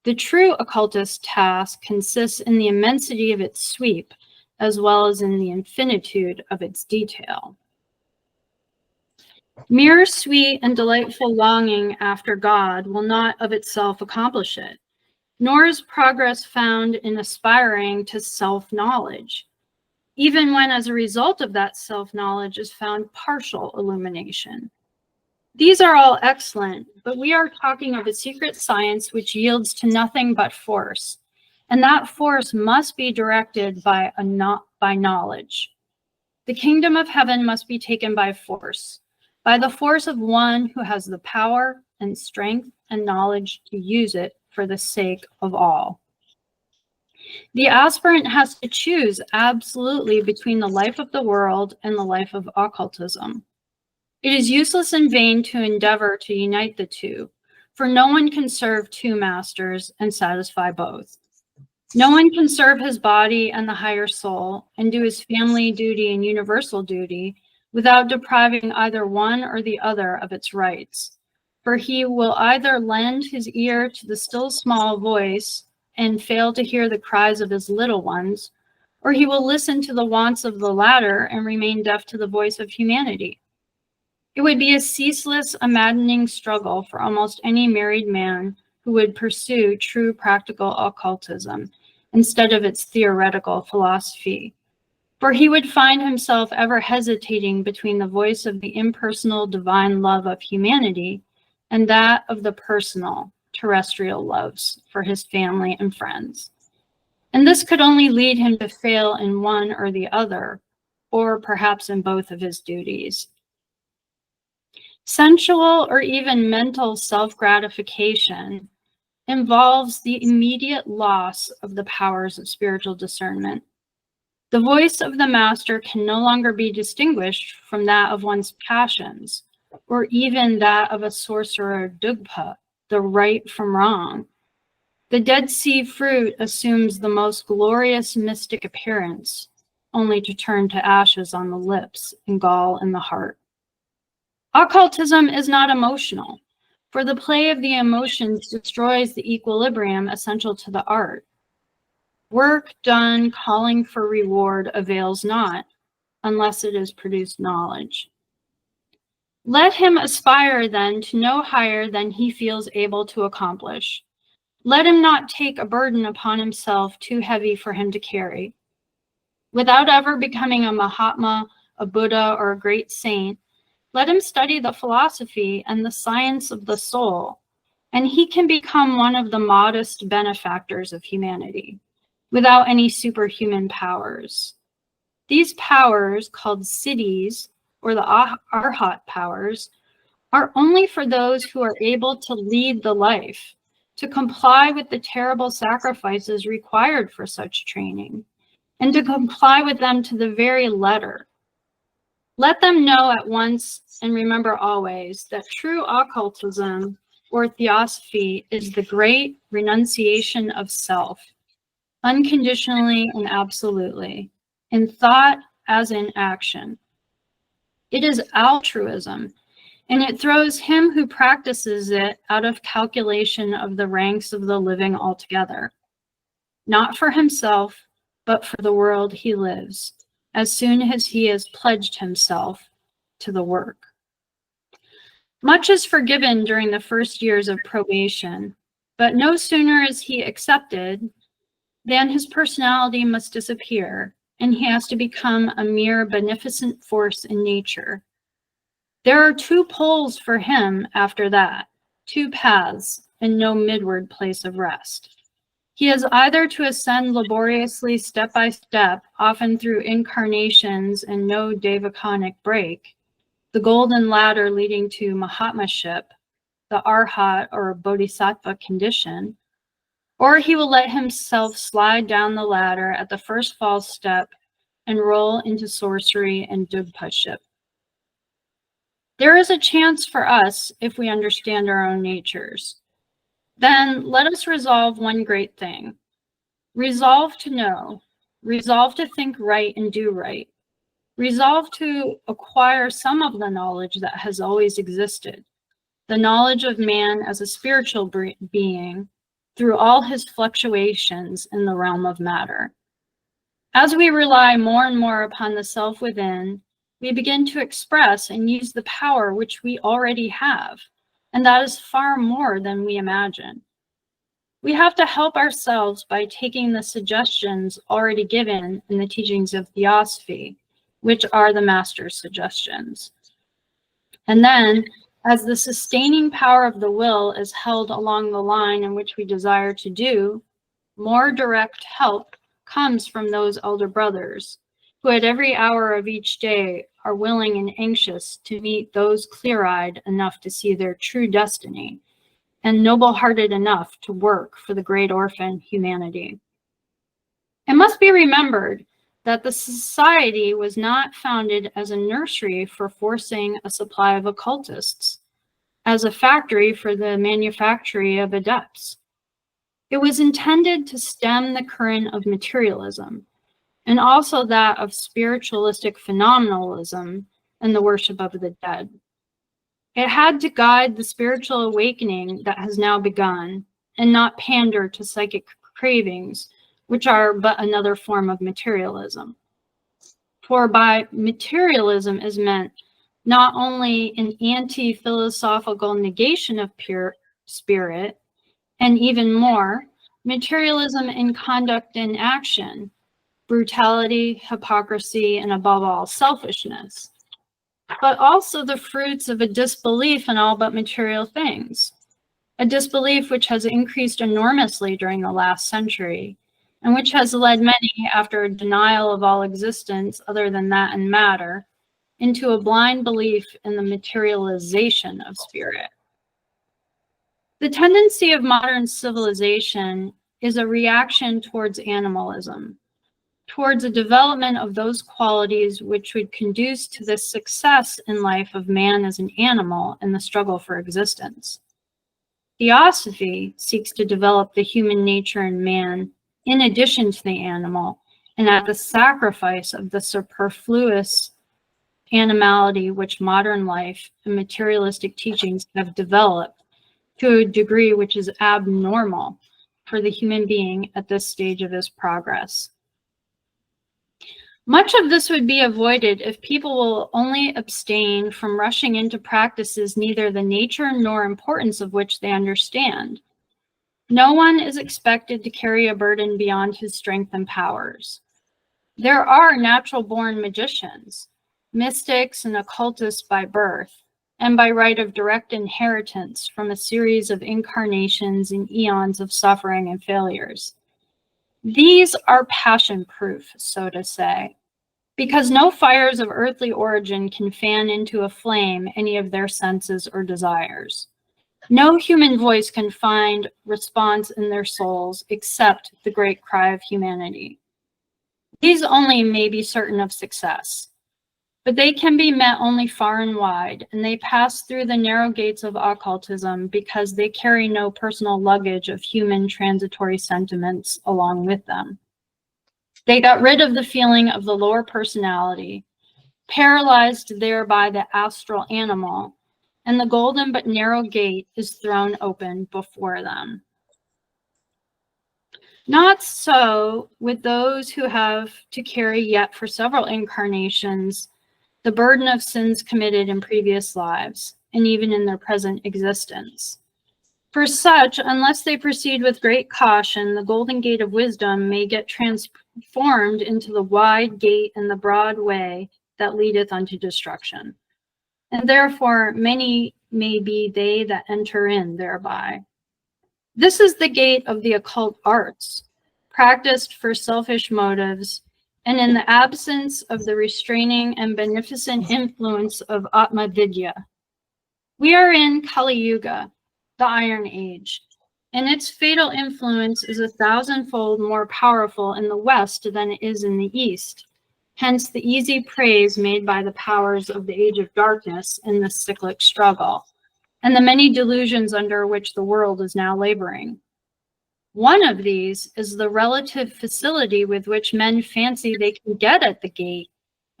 The true occultist task consists in the immensity of its sweep, as well as in the infinitude of its detail. Mere sweet and delightful longing after God will not of itself accomplish it, nor is progress found in aspiring to self-knowledge, even when as a result of that self-knowledge is found partial illumination. These are all excellent, but we are talking of a secret science which yields to nothing but force, and that force must be directed by knowledge. The kingdom of heaven must be taken by force, by the force of one who has the power and strength and knowledge to use it for the sake of all. The aspirant has to choose absolutely between the life of the world and the life of occultism. It is useless and vain to endeavor to unite the two, for no one can serve two masters and satisfy both. No one can serve his body and the higher soul and do his family duty and universal duty without depriving either one or the other of its rights. For he will either lend his ear to the still small voice and fail to hear the cries of his little ones, or he will listen to the wants of the latter and remain deaf to the voice of humanity. It would be a ceaseless, a maddening struggle for almost any married man who would pursue true practical occultism instead of its theoretical philosophy, for he would find himself ever hesitating between the voice of the impersonal divine love of humanity and that of the personal terrestrial loves for his family and friends. And this could only lead him to fail in one or the other, or perhaps in both of his duties. Sensual or even mental self-gratification involves the immediate loss of the powers of spiritual discernment. The voice of the master can no longer be distinguished from that of one's passions, or even that of a sorcerer Dugpa, the right from wrong. The Dead Sea fruit assumes the most glorious mystic appearance, only to turn to ashes on the lips and gall in the heart. Occultism is not emotional, for the play of the emotions destroys the equilibrium essential to the art. Work done calling for reward avails not, unless it has produced knowledge. Let him aspire then to no higher than he feels able to accomplish. Let him not take a burden upon himself too heavy for him to carry. Without ever becoming a Mahatma, a Buddha, or a great saint, let him study the philosophy and the science of the soul, and he can become one of the modest benefactors of humanity, without any superhuman powers. These powers, called siddhis, or the arhat powers, are only for those who are able to lead the life, to comply with the terrible sacrifices required for such training, and to comply with them to the very letter. Let them know at once and remember always that true occultism or theosophy is the great renunciation of self, unconditionally and absolutely, in thought as in action. It is altruism, and it throws him who practices it out of calculation of the ranks of the living altogether, not for himself, but for the world he lives, as soon as he has pledged himself to the work. Much is forgiven during the first years of probation, but no sooner is he accepted than his personality must disappear, and he has to become a mere beneficent force in nature. There are two poles for him after that, two paths, and no midward place of rest. He has either to ascend laboriously step by step, often through incarnations and no devaconic break, the golden ladder leading to Mahatmaship, the Arhat or Bodhisattva condition, or he will let himself slide down the ladder at the first false step and roll into sorcery and Dugpaship. There is a chance for us if we understand our own natures. Then let us resolve one great thing. Resolve to know. Resolve to think right and do right. Resolve to acquire some of the knowledge that has always existed, the knowledge of man as a spiritual being through all his fluctuations in the realm of matter. As we rely more and more upon the self within, we begin to express and use the power which we already have, and that is far more than we imagine. We have to help ourselves by taking the suggestions already given in the teachings of Theosophy, which are the master's suggestions. And then, As the sustaining power of the will is held along the line in which we desire to do, more direct help comes from those elder brothers, who at every hour of each day are willing and anxious to meet those clear-eyed enough to see their true destiny, and noble-hearted enough to work for the great orphan humanity. It must be remembered that the society was not founded as a nursery for forcing a supply of occultists, as a factory for the manufacture of adepts. It was intended to stem the current of materialism, and also that of spiritualistic phenomenalism and the worship of the dead. It had to guide the spiritual awakening that has now begun, and not pander to psychic cravings, which are but another form of materialism. For by materialism is meant not only an anti-philosophical negation of pure spirit, and even more, materialism in conduct and action, brutality, hypocrisy, and above all, selfishness, but also the fruits of a disbelief in all but material things, a disbelief which has increased enormously during the last century, and which has led many, after a denial of all existence other than that in matter, into a blind belief in the materialization of spirit. The tendency of modern civilization is a reaction towards animalism, towards a development of those qualities which would conduce to the success in life of man as an animal in the struggle for existence. Theosophy seeks to develop the human nature in man in addition to the animal, and at the sacrifice of the superfluous animality which modern life and materialistic teachings have developed to a degree which is abnormal for the human being at this stage of his progress. Much of this would be avoided if people will only abstain from rushing into practices neither the nature nor importance of which they understand. No one is expected to carry a burden beyond his strength and powers. There are natural-born magicians, mystics and occultists by birth, and by right of direct inheritance from a series of incarnations and eons of suffering and failures. These are passion-proof, so to say, because no fires of earthly origin can fan into a flame any of their senses or desires. No human voice can find response in their souls except the great cry of humanity. These only may be certain of success, but they can be met only far and wide, and they pass through the narrow gates of occultism because they carry no personal luggage of human transitory sentiments along with them. They got rid of the feeling of the lower personality, paralyzed thereby the astral animal, and the golden but narrow gate is thrown open before them. Not so with those who have to carry yet for several incarnations the burden of sins committed in previous lives, and even in their present existence. For such, unless they proceed with great caution, the golden gate of wisdom may get transformed into the wide gate and the broad way that leadeth unto destruction. And therefore many may be they that enter in thereby. This is the gate of the occult arts, practiced for selfish motives, and in the absence of the restraining and beneficent influence of Atma Vidya. We are in Kali Yuga, the Iron Age, and its fatal influence is 1,000-fold more powerful in the West than it is in the East, hence the easy praise made by the powers of the Age of Darkness in this cyclic struggle, and the many delusions under which the world is now laboring. One of these is the relative facility with which men fancy they can get at the gate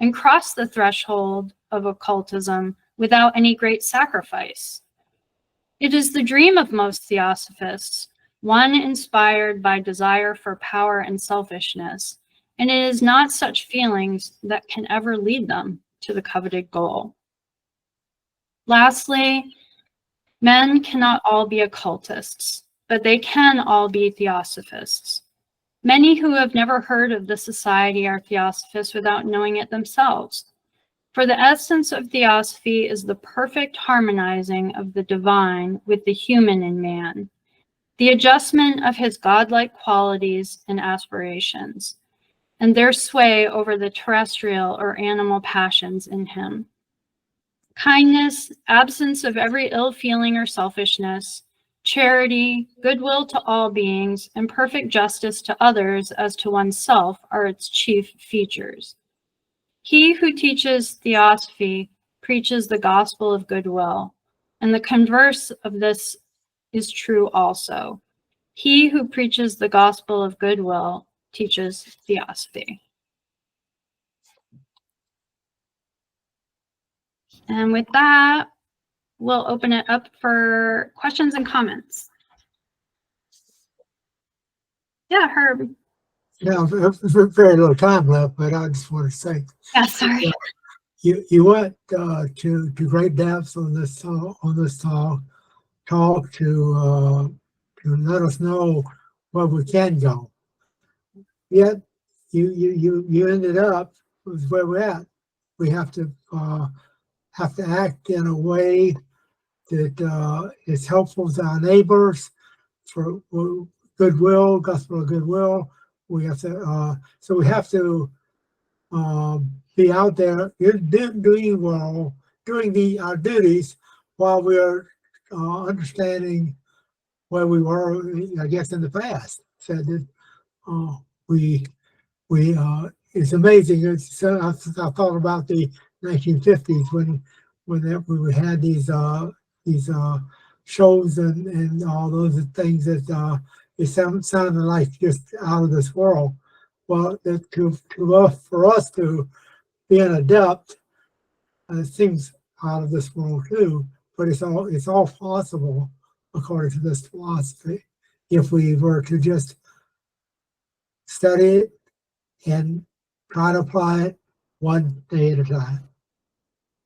and cross the threshold of occultism without any great sacrifice. It is the dream of most theosophists, one inspired by desire for power and selfishness, and it is not such feelings that can ever lead them to the coveted goal. Lastly, men cannot all be occultists, but they can all be theosophists. Many who have never heard of the society are theosophists without knowing it themselves. For the essence of theosophy is the perfect harmonizing of the divine with the human in man, the adjustment of his godlike qualities and aspirations, and their sway over the terrestrial or animal passions in him. Kindness, absence of every ill feeling or selfishness, charity, goodwill to all beings, and perfect justice to others as to oneself are its chief features. He who teaches theosophy preaches the gospel of goodwill, and the converse of this is true also. He who preaches the gospel of goodwill teaches theosophy. And with that, we'll open it up for questions and comments. Yeah, Herb. Yeah, very little time left, but I just want to say, Yeah, sorry. you went to great depths on this talk to let us know where we can go. Yet you ended up with where we're at. We have to act in a way that is helpful to our neighbors for goodwill, gospel of goodwill. We have to so we have to be out there doing well, doing our duties while we're understanding where we were, I guess, in the past. Said that it's amazing. I thought about the 1950s when we had these shows and all those things that it sounded like just out of this world. Well, for us to be an adept, seems out of this world too. But it's all possible according to this philosophy if we were to just study it and try to apply it one day at a time.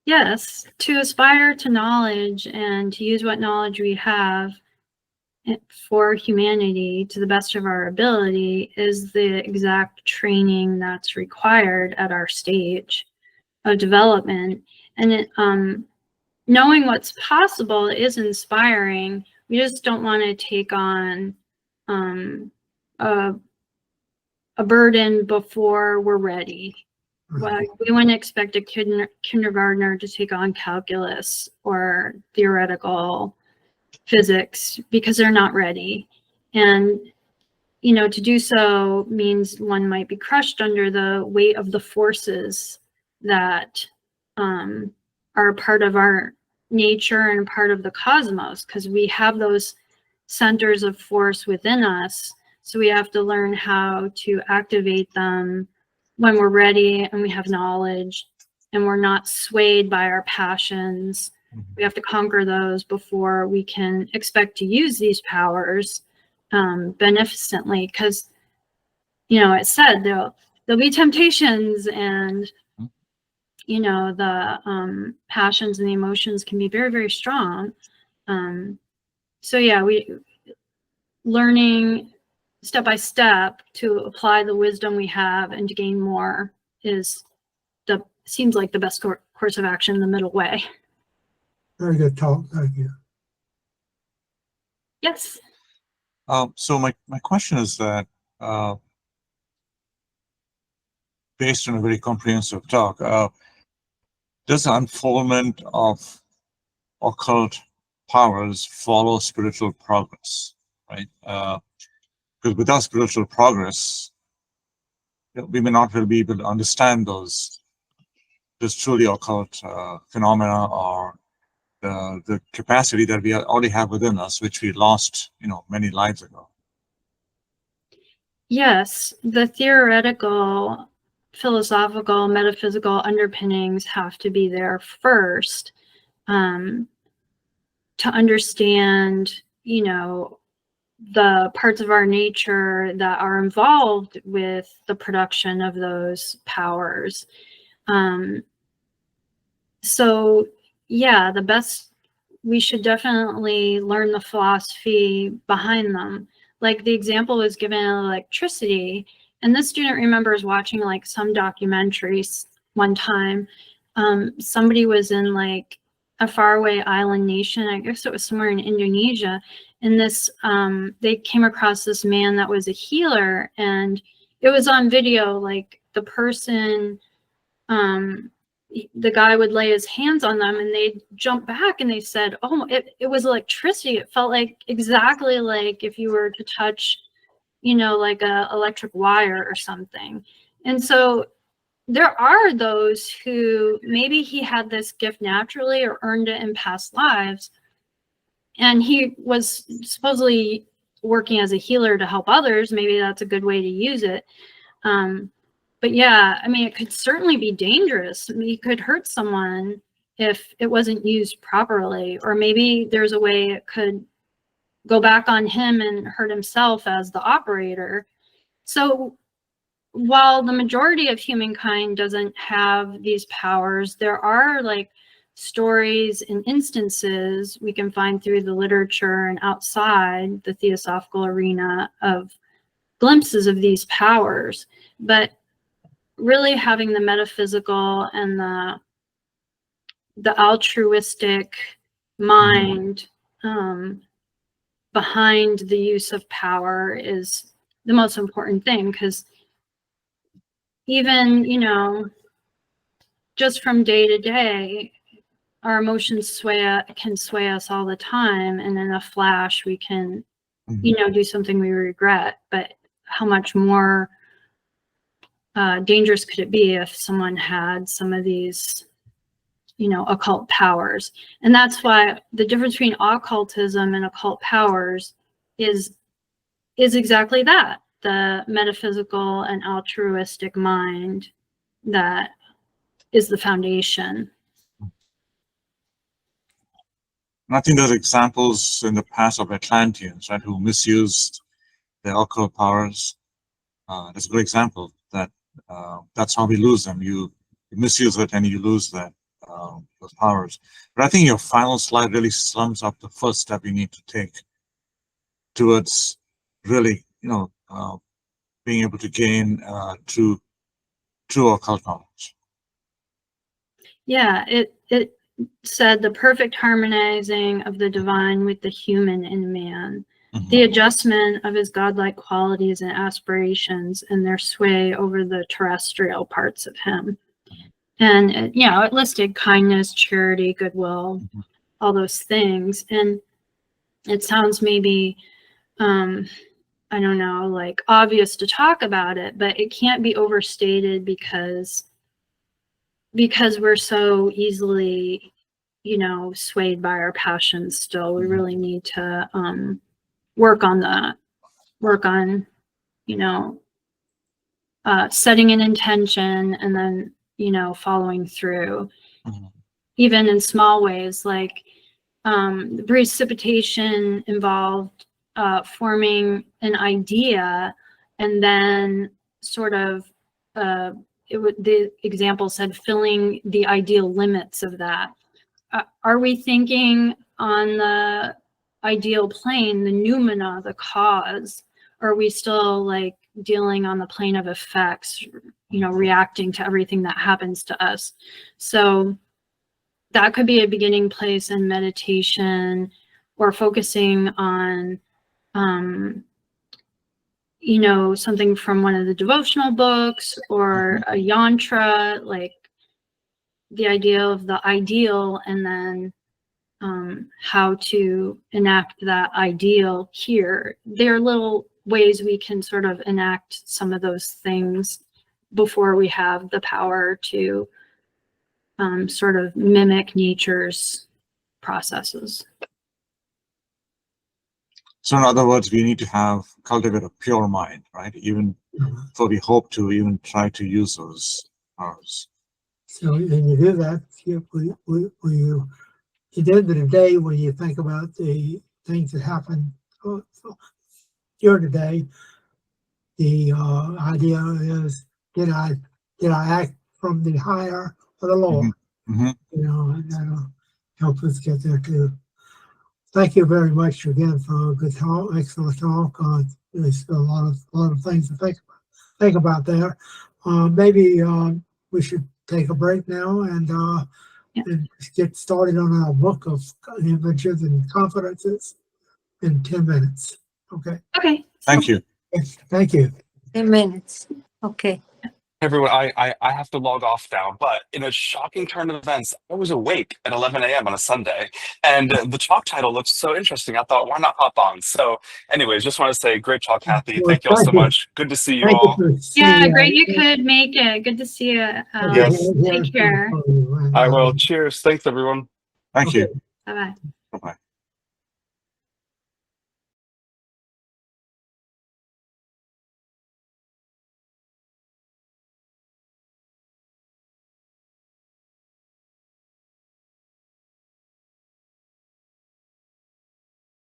Yes, to aspire to knowledge and to use what knowledge we have for humanity to the best of our ability is the exact training that's required at our stage of development. And knowing what's possible is inspiring. We just don't want to take on a burden before we're ready. Well, we wouldn't expect a kindergartner to take on calculus or theoretical physics because they're not ready. And, you know, to do so means one might be crushed under the weight of the forces that are part of our nature and part of the cosmos, because we have those centers of force within us. So we have to learn how to activate them when we're ready and we have knowledge and we're not swayed by our passions. We have to conquer those before we can expect to use these powers beneficently, because, you know, it said there'll be temptations and, you know, the passions and the emotions can be very, very strong. So yeah, learning step by step to apply the wisdom we have and to gain more seems like the best course of action, the middle way. Very good talk. Thank you. Yes. So my question is that based on a very comprehensive talk, does the unfoldment of occult powers follow spiritual progress, right? Because without spiritual progress, we may not be able to understand those truly occult phenomena or the capacity that we already have within us, which we lost, you know, many lives ago. Yes, the theoretical, philosophical, metaphysical underpinnings have to be there first to understand, you know, the parts of our nature that are involved with the production of those powers. So yeah, we should definitely learn the philosophy behind them. Like the example was given of electricity, and this student remembers watching like some documentaries one time, somebody was in like a faraway island nation. I guess it was somewhere in Indonesia. And this, they came across this man that was a healer, and it was on video. Like the person, the guy would lay his hands on them and they'd jump back, and they said, oh, it was electricity. It felt like exactly like if you were to touch, you know, like a electric wire or something. And so there are those who maybe he had this gift naturally or earned it in past lives, and he was supposedly working as a healer to help others. Maybe that's a good way to use it. But yeah, I mean, it could certainly be dangerous. I mean, it could hurt someone if it wasn't used properly, or maybe there's a way it could go back on him and hurt himself as the operator. So while the majority of humankind doesn't have these powers, there are like stories and instances we can find through the literature and outside the theosophical arena of glimpses of these powers. But really having the metaphysical and the altruistic mind behind the use of power is the most important thing, because even, you know, just from day to day, our emotions can sway us all the time, and in a flash we can, you know, do something we regret. But how much more dangerous could it be if someone had some of these, you know, occult powers? And that's why the difference between occultism and occult powers is exactly that, the metaphysical and altruistic mind that is the foundation. I think there's examples in the past of Atlanteans, right, who misused their occult powers. That's a great example. That's how we lose them. You misuse it and you lose that those powers. But I think your final slide really sums up the first step you need to take towards really, you know, being able to gain true occult knowledge. Yeah, it said the perfect harmonizing of the divine with the human in man, the adjustment of his godlike qualities and aspirations and their sway over the terrestrial parts of him. And, you know, it listed kindness, charity, goodwill, all those things. And it sounds maybe, I don't know, like obvious to talk about it, but it can't be overstated because we're so easily, you know, swayed by our passions still. We really need to work on, you know, setting an intention and then, you know, following through, even in small ways. Like the precipitation involved forming an idea, and then sort of the example said filling the ideal limits of that. Are we thinking on the ideal plane, the noumena, the cause? Or are we still like dealing on the plane of effects, you know, reacting to everything that happens to us? So that could be a beginning place in meditation, or focusing on you know, something from one of the devotional books, or a yantra, like the idea of the ideal, and then how to enact that ideal here. There are little ways we can sort of enact some of those things before we have the power to sort of mimic nature's processes. So in other words, we need to cultivate a pure mind, right? Even before we hope to even try to use those powers. So when you do that, at the end of the day, when you think about the things that happen during the day, the idea is, did I act from the higher or the lower? You know, and that'll help us get there too. Thank you very much again for a good talk, excellent talk. There's a lot of things to think about there. Maybe we should take a break now and Yeah. and just get started on our book of images and confidences in 10 minutes. Okay. Okay. Thank you. Thank you. 10 minutes. Okay. Everyone, I have to log off now, but in a shocking turn of events, I was awake at 11 a.m. on a Sunday, and the talk title looks so interesting. I thought, why not hop on? So, anyways, just want to say, great talk, Kathy. Well, Thank you all so thank you. much. Good to see you Thank all. you for Yeah, seeing, great. You could make it. Good to see you. Yes. Take care. I will. Cheers. Thanks, everyone. Thank you. Bye bye.